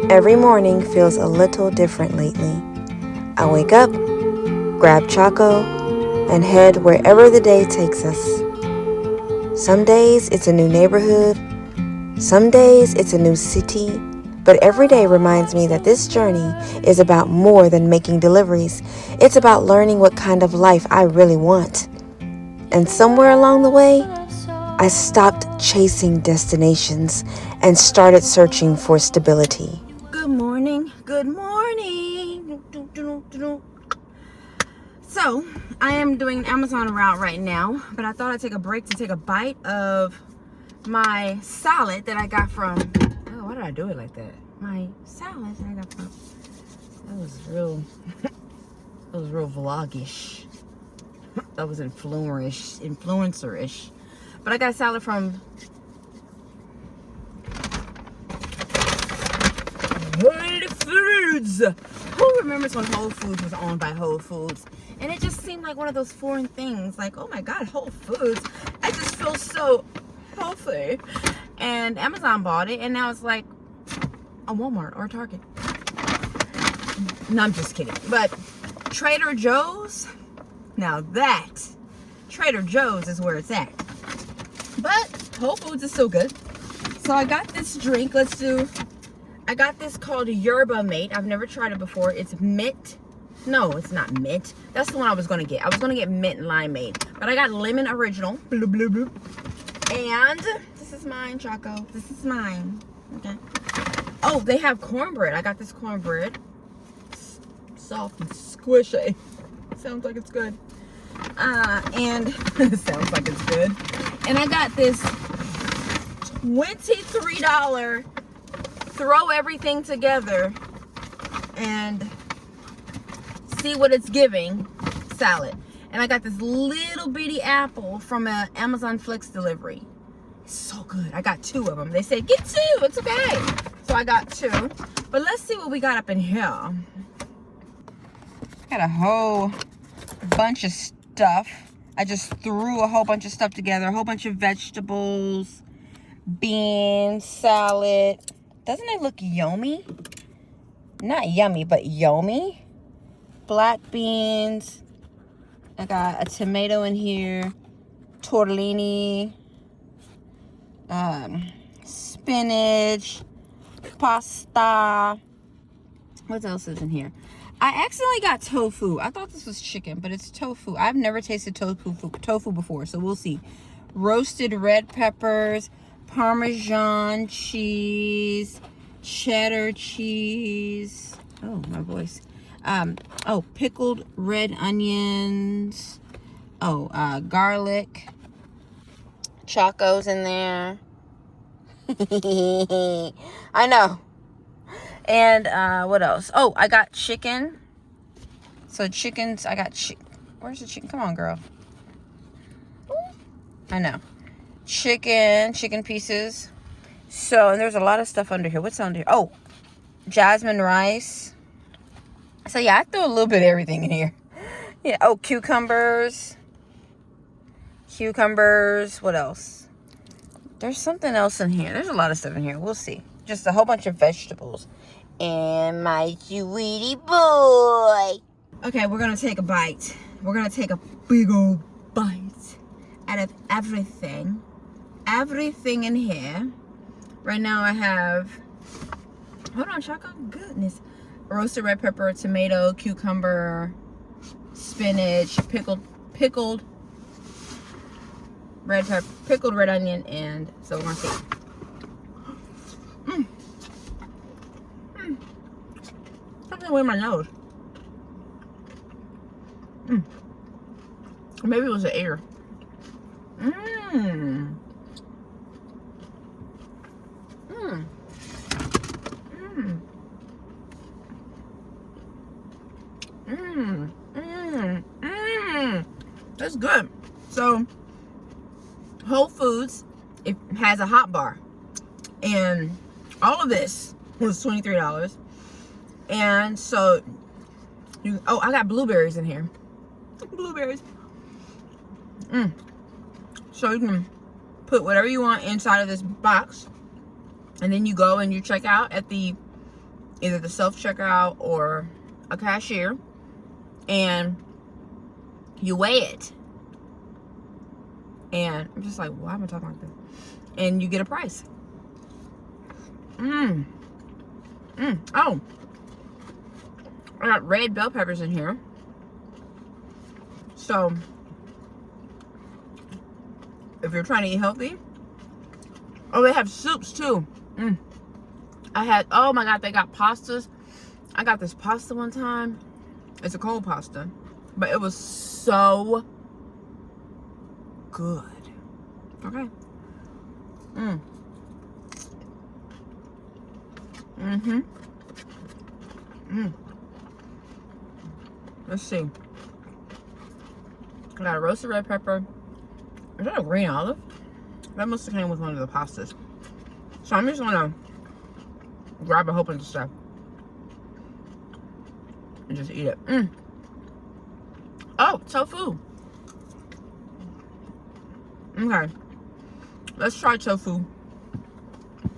Every morning feels a little different lately. I wake up, grab Choco, and head wherever the day takes us. Some days it's a new neighborhood, some days it's a new city, but every day reminds me that this journey is about more than making deliveries. It's about learning what kind of life I really want. And somewhere along the way, I stopped chasing destinations and started searching for stability. Good morning. Good morning. So, I am doing an Amazon route right now, but I thought I'd take a break to take a bite of my salad that I got from, oh, why did I do it like that? My salad that I got from, that was real vlogish. That was influencer-ish. But I got salad from Whole Foods. Who remembers when Whole Foods was owned by Whole Foods? And it just seemed like one of those foreign things. Like, oh my God, Whole Foods. I just feel so healthy. And Amazon bought it, and now it's like a Walmart or a Target. No, I'm just kidding. But Trader Joe's, now that Trader Joe's is where it's at. But Whole Foods is still good. So I got this drink. I got this called Yerba Mate. I've never tried it before. It's mint. No, it's not mint. That's the one I was going to get. I was going to get mint and limeade. But I got lemon original. Bloop, bloop, bloop. And this is mine, Choco. This is mine. Okay. Oh, they have cornbread. I got this cornbread. Soft and squishy. Sounds like it's good. And sounds like it's good. And I got this $23 throw everything together and see what it's giving salad. And I got this little bitty apple from an Amazon Flex delivery. It's so good. I got 2 of them. They said, get 2. It's okay. So I got 2. But let's see what we got up in here. Got a whole bunch of stuff. I just threw a whole bunch of stuff together. A whole bunch of vegetables, beans, salad. Doesn't it look yummy? Not yummy, but yummy. Black beans. I got a tomato in here. Tortellini. Spinach. Pasta. What else is in here? I accidentally got tofu. I thought this was chicken, but it's tofu. I've never tasted tofu before, so we'll see. Roasted red peppers, Parmesan cheese, cheddar cheese. Oh, my voice. Oh, pickled red onions. Oh, garlic. Choco's in there. I know. And what else? Oh, I got chicken. So chickens, I got chicken. Where's the chicken? Come on, girl. I know. Chicken pieces. So, and there's a lot of stuff under here. What's under here? Oh, jasmine rice. So yeah, I threw a little bit of everything in here. Yeah. Oh, cucumbers. What else? There's something else in here. There's a lot of stuff in here. We'll see. Just a whole bunch of vegetables. And my sweetie boy. Okay, we're going to take a bite. We're going to take a big old bite out of everything. Everything in here. Right now I have, hold on, Choco. Goodness. Roasted red pepper, tomato, cucumber, spinach, pickled red pepper, pickled red onion, and so we're going to see. Something with my nose. Maybe it was the air. That's good. So Whole Foods, it has a hot bar, and all of this was $23. And so I got blueberries in here. Blueberries. So you can put whatever you want inside of this box, and then you go and you check out at the either the self-checkout or a cashier, and you weigh it. And I'm just like, why am I talking like this? And you get a price. Oh, I got red bell peppers in here. So, if you're trying to eat healthy, oh, they have soups too. Oh my God, they got pastas. I got this pasta one time. It's a cold pasta, but it was so good. Okay. Let's see. I got a roasted red pepper. Is that a green olive? That must have came with one of the pastas. So I'm just gonna grab a whole bunch of stuff and just eat it. Oh, tofu. Okay. Let's try tofu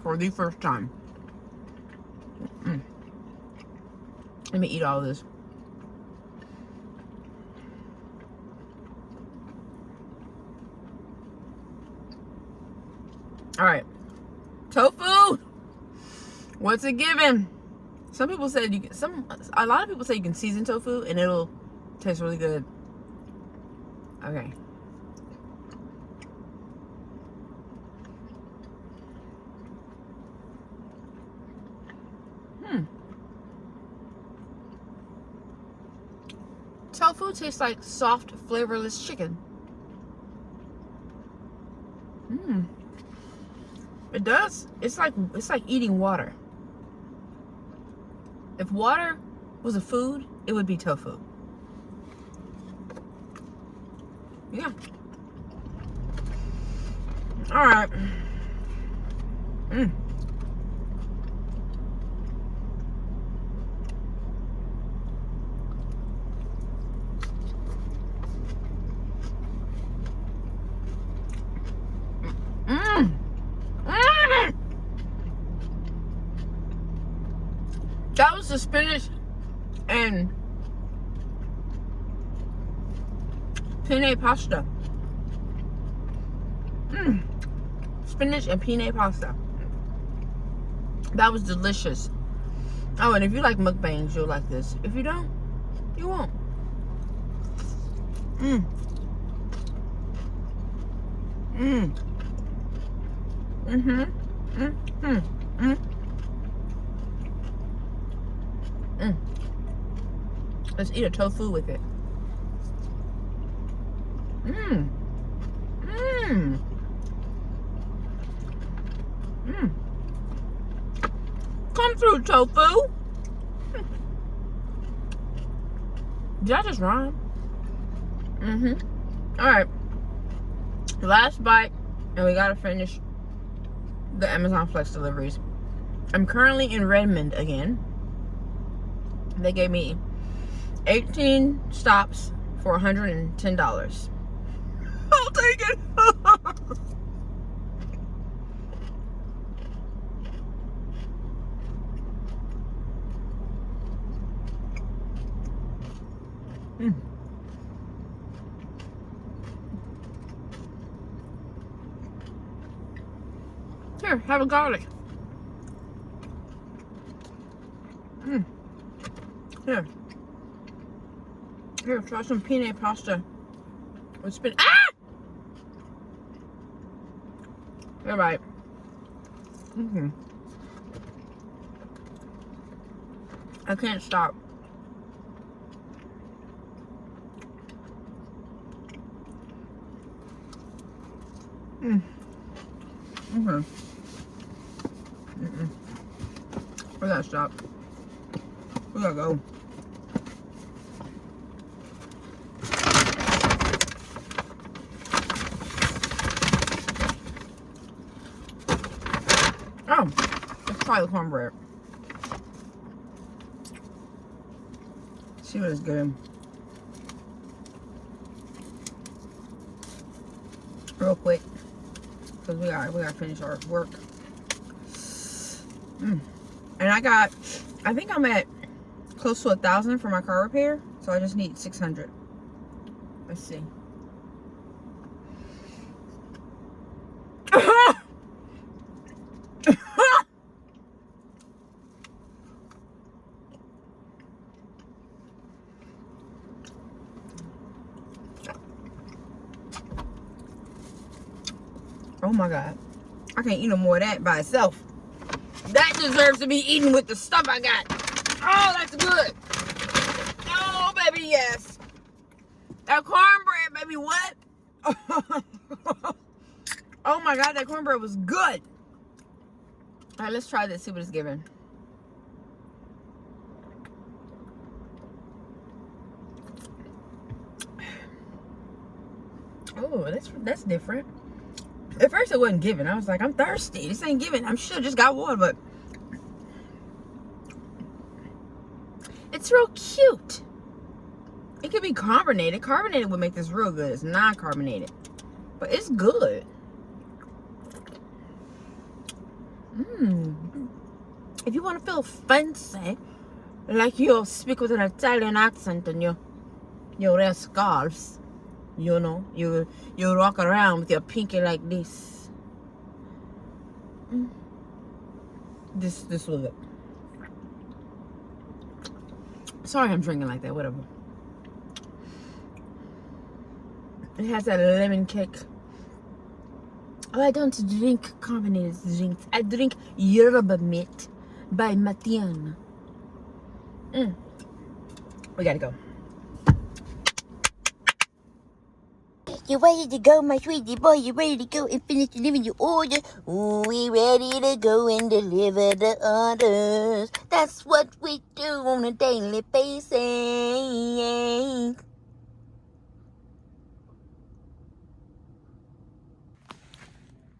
for the first time. Let me eat all of this. All right, tofu. What's it given? Some people said a lot of people say you can season tofu and it'll taste really good. Okay. Tofu tastes like soft, flavorless chicken. It does. It's like eating water. If water was a food, it would be tofu. Yeah. All right. That was the spinach and penne pasta. Spinach and penne pasta. That was delicious. Oh, and if you like mukbangs, you'll like this. If you don't, you won't. Let's eat a tofu with it. Come through, tofu. Did I just rhyme? All right. Last bite, and we gotta finish the Amazon Flex deliveries. I'm currently in Redmond again. They gave me 18 stops for $110. I'll take it. Here, have a garlic. Here, try some penne pasta with spinach. All right. I can't stop. We gotta stop. We gotta go. Oh, let's try the cornbread. See what is good. Real quick, because we gotta finish our work. And I got I think I'm at close to 1,000 for my car repair, so I just need 600. Let's see. Oh my God. I can't eat no more of that by itself. That deserves to be eaten with the stuff I got. Oh, that's good. Oh, baby, yes. That cornbread, baby, what? Oh my God, that cornbread was good. All right, let's try this, see what it's giving. Oh, that's different. At first it wasn't giving. I was like, I'm thirsty. This ain't giving. I'm sure just got water, but it's real cute. It could be carbonated. Carbonated would make this real good. It's non-carbonated, but it's good. If you want to feel fancy, like you speak with an Italian accent and you wear scarves, you know, you walk around with your pinky like this. This was it. Sorry, I'm drinking like that. Whatever. It has that lemon kick. Oh, I don't drink carbonated drinks. I drink yerba mate by Matian. We gotta go. You ready to go, my sweetie boy? You ready to go and finish delivering your order? Ooh, we ready to go and deliver the orders. That's what we do on a daily basis.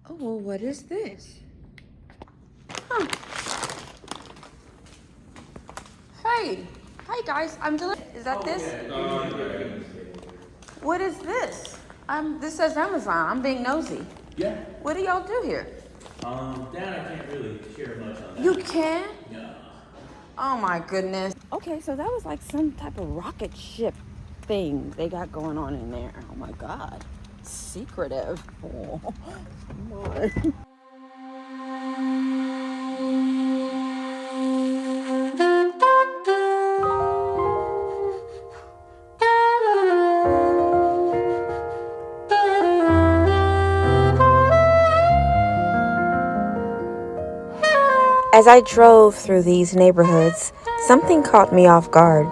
Oh, what is this? Huh. Hey. Hi, guys. I'm delivering. Is that this? What is this? This says Amazon. I'm being nosy. Yeah. What do y'all do here? That I can't really share much on that. You can? No. Oh my goodness. Okay, so that was like some type of rocket ship thing they got going on in there. Oh my God. Secretive. Oh, come on. As I drove through these neighborhoods, something caught me off guard.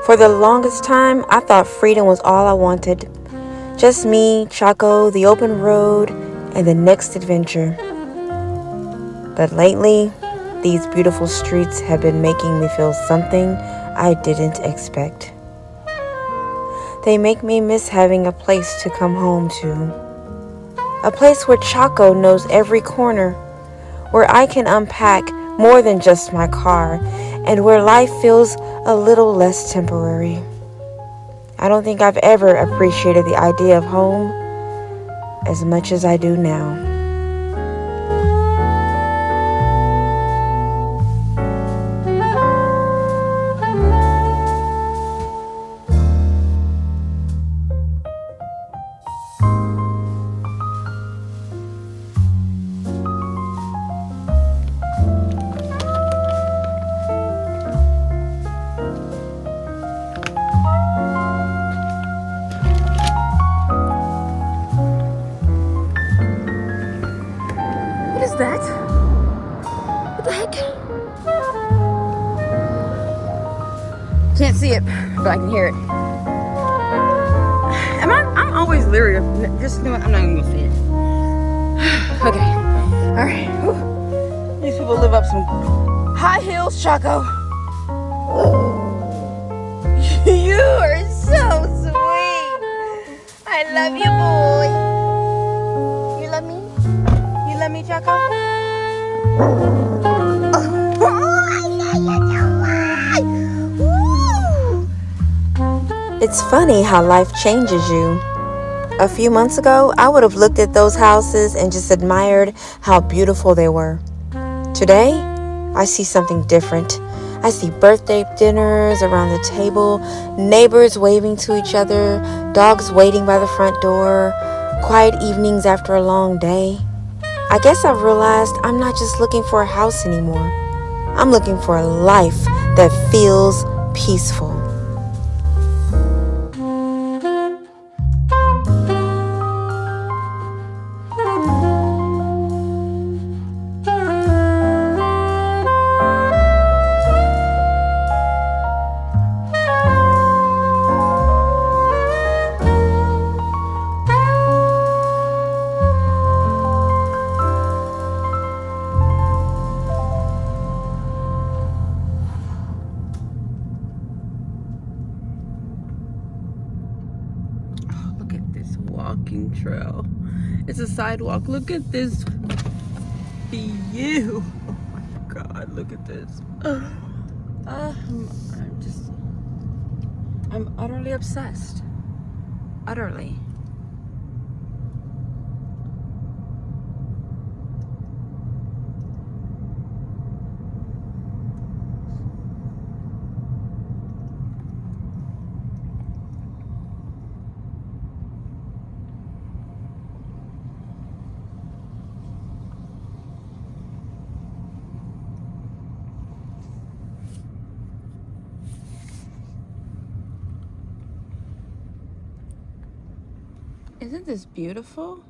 For the longest time, I thought freedom was all I wanted. Just me, Choco, the open road, and the next adventure. But lately, these beautiful streets have been making me feel something I didn't expect. They make me miss having a place to come home to. A place where Choco knows every corner, where I can unpack more than just my car, and where life feels a little less temporary. I don't think I've ever appreciated the idea of home as much as I do now. What is that? What the heck? Can't see it, but I can hear it. I'm always leery of, just, you know what, I'm not even gonna see it. Okay, all right. Whew. These people live up some high hills, Choco. You are so sweet. I love you, boy. You love me? You love me, Choco? It's funny how life changes you. A few months ago, I would have looked at those houses and just admired how beautiful they were. Today, I see something different. I see birthday dinners around the table, neighbors waving to each other, dogs waiting by the front door, quiet evenings after a long day. I guess I've realized I'm not just looking for a house anymore. I'm looking for a life that feels peaceful. Look at this walking trail. It's a sidewalk. Look at this view. Oh my God, look at this. I'm utterly obsessed. Utterly. Isn't this beautiful?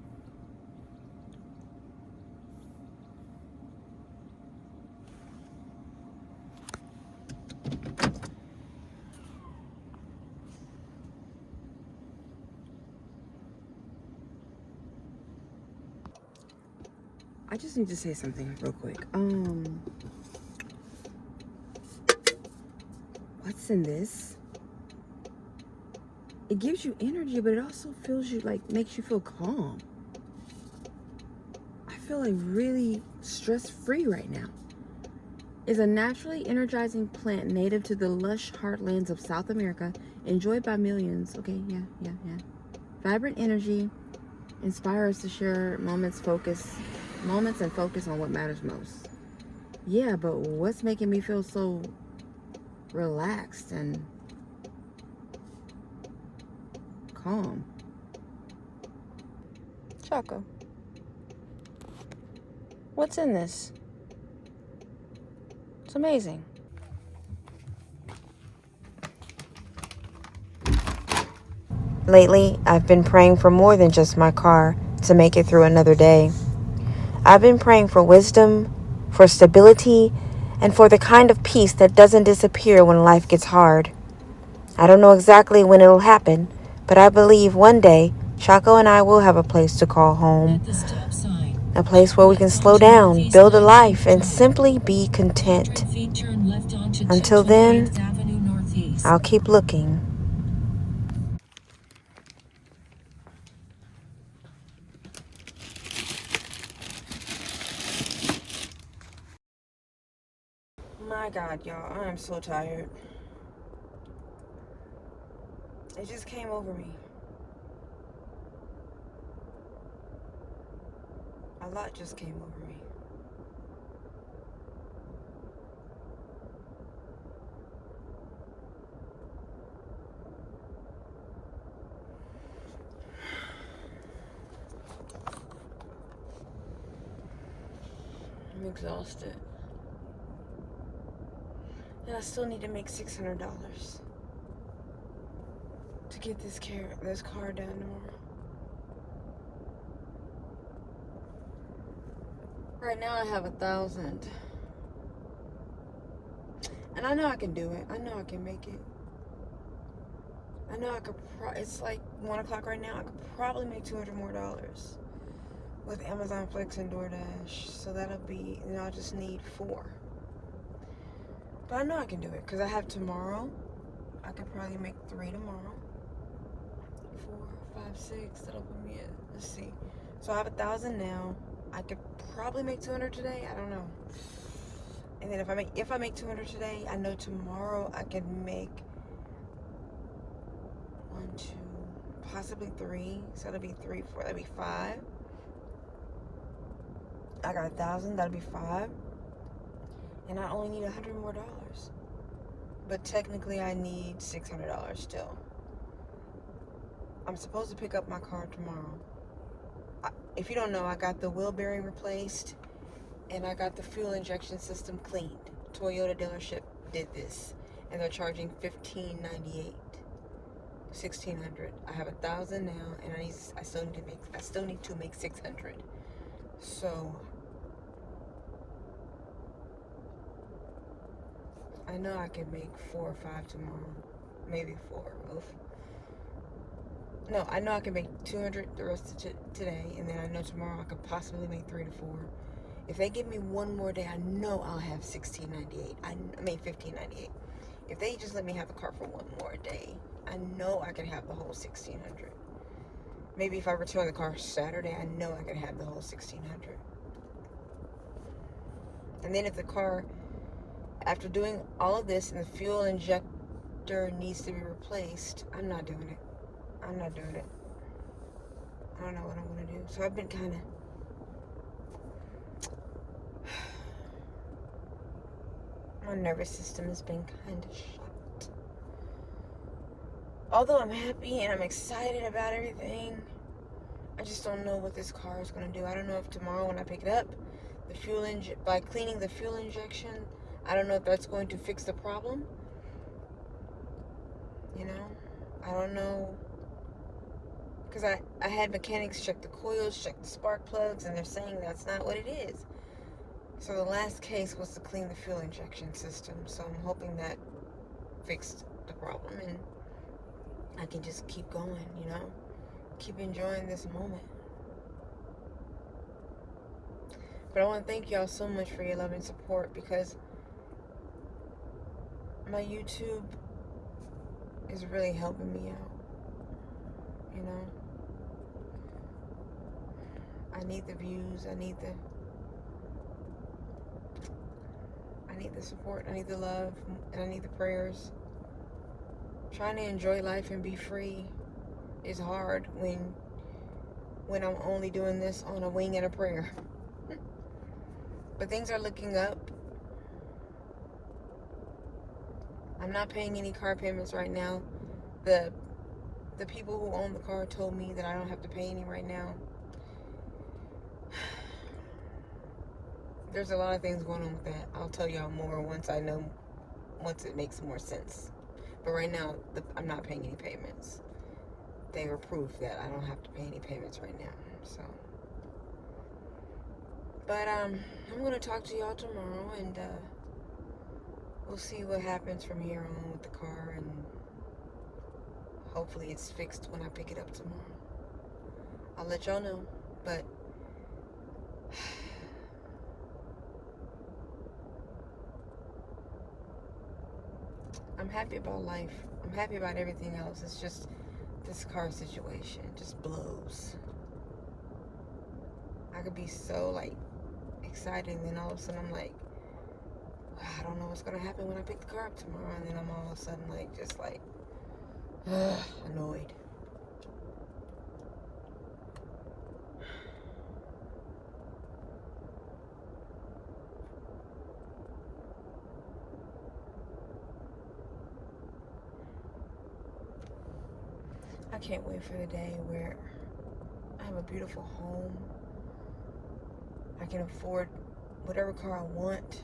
I just need to say something real quick. What's in this? It gives you energy, but it also feels you like makes you feel calm. I feel like really stress-free right now. Is a naturally energizing plant native to the lush heartlands of South America, enjoyed by millions. Okay, yeah. Vibrant energy, inspire us to share moments and focus on what matters most. Yeah, but what's making me feel so relaxed and calm? Choco, what's in this? It's amazing. Lately, I've been praying for more than just my car to make it through another day. I've been praying for wisdom, for stability, and for the kind of peace that doesn't disappear when life gets hard. I don't know exactly when it'll happen, but I believe one day Choco and I will have a place to call home. A place where we can slow down, build a life, and simply be content. Until then, I'll keep looking. My God, y'all, I am so tired. It just came over me. A lot just came over me. I'm exhausted. And I still need to make $600 to get this car done tomorrow. Right now I have 1,000. And I know I can do it. I know I can make it. I know I could it's like 1 o'clock right now. I could probably make $200 more with Amazon Flex and DoorDash. So that'll be, and I'll just need 4. But I know I can do it because I have tomorrow. I could probably make 3 tomorrow. 4, 5, 6. That'll put me at, let's see. So I have 1,000 now. I could probably make 200 today. I don't know. And then if I make 200 today, I know tomorrow I can make 1, 2, possibly 3. So that'll be 3, 4. That'll be 5. I got 1,000. That'll be 5. And I only need $100 more. But technically I need $600 still. I'm supposed to pick up my car tomorrow. If you don't know, I got the wheel bearing replaced and I got the fuel injection system cleaned. Toyota dealership did this, and they're charging $1,598, $1,600. I have 1,000 now, and I still need to make 600. So I know I can make 4 or 5 tomorrow, maybe 4. Oof. No, I know I can make 200 the rest of today, and then I know tomorrow I could possibly make 3 to 4. If they give me one more day, I know I'll have $1,698. I mean $1,598. If they just let me have the car for one more day, I know I can have the whole $1,600. Maybe if I return the car Saturday, I know I can have the whole $1,600. And then if the car, after doing all of this and the fuel injector needs to be replaced, I'm not doing it. I'm not doing it. I don't know what I'm going to do. So I've been kind of... My nervous system has been kind of shot. Although I'm happy and I'm excited about everything, I just don't know what this car is going to do. I don't know if tomorrow when I pick it up, by cleaning the fuel injection, I don't know if that's going to fix the problem. You know? I don't know. Because I had mechanics check the coils, check the spark plugs, and they're saying that's not what it is. So the last case was to clean the fuel injection system. So I'm hoping that fixed the problem and I can just keep going, you know? Keep enjoying this moment. But I want to thank y'all so much for your love and support, because my YouTube is really helping me out. You know? I need the views. I need the support. I need the love. And I need the prayers. Trying to enjoy life and be free is hard when I'm only doing this on a wing and a prayer. But things are looking up. I'm not paying any car payments right now. The people who own the car told me that I don't have to pay any right now. There's a lot of things going on with that. I'll tell y'all more once it makes more sense. But right now, I'm not paying any payments. They were proof that I don't have to pay any payments right now. So, but I'm gonna talk to y'all tomorrow, and we'll see what happens from here on with the car, and hopefully it's fixed when I pick it up tomorrow. I'll let y'all know. But I'm happy about life. I'm happy about everything else. It's just this car situation just blows. I could be so like excited, and then all of a sudden I'm like, I don't know what's gonna happen when I pick the car up tomorrow, and then I'm all of a sudden like just like annoyed. I can't wait for the day where I have a beautiful home. I can afford whatever car I want.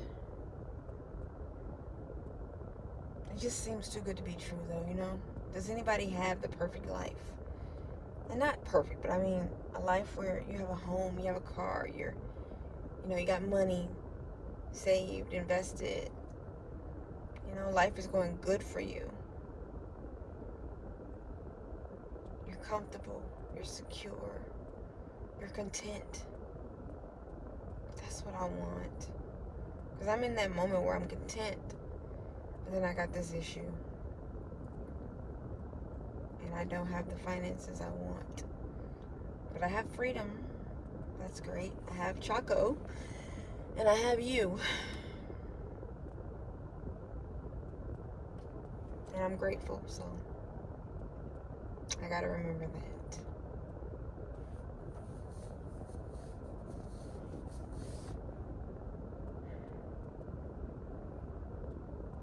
It just seems too good to be true, though, you know? Does anybody have the perfect life? And not perfect, but I mean a life where you have a home, you have a car, you got money saved, invested. You know, life is going good for you. You're comfortable, you're secure, you're content. That's what I want. Because I'm in that moment where I'm content, but then I got this issue. And I don't have the finances I want. But I have freedom. That's great. I have Choco. And I have you. And I'm grateful, so I gotta remember that.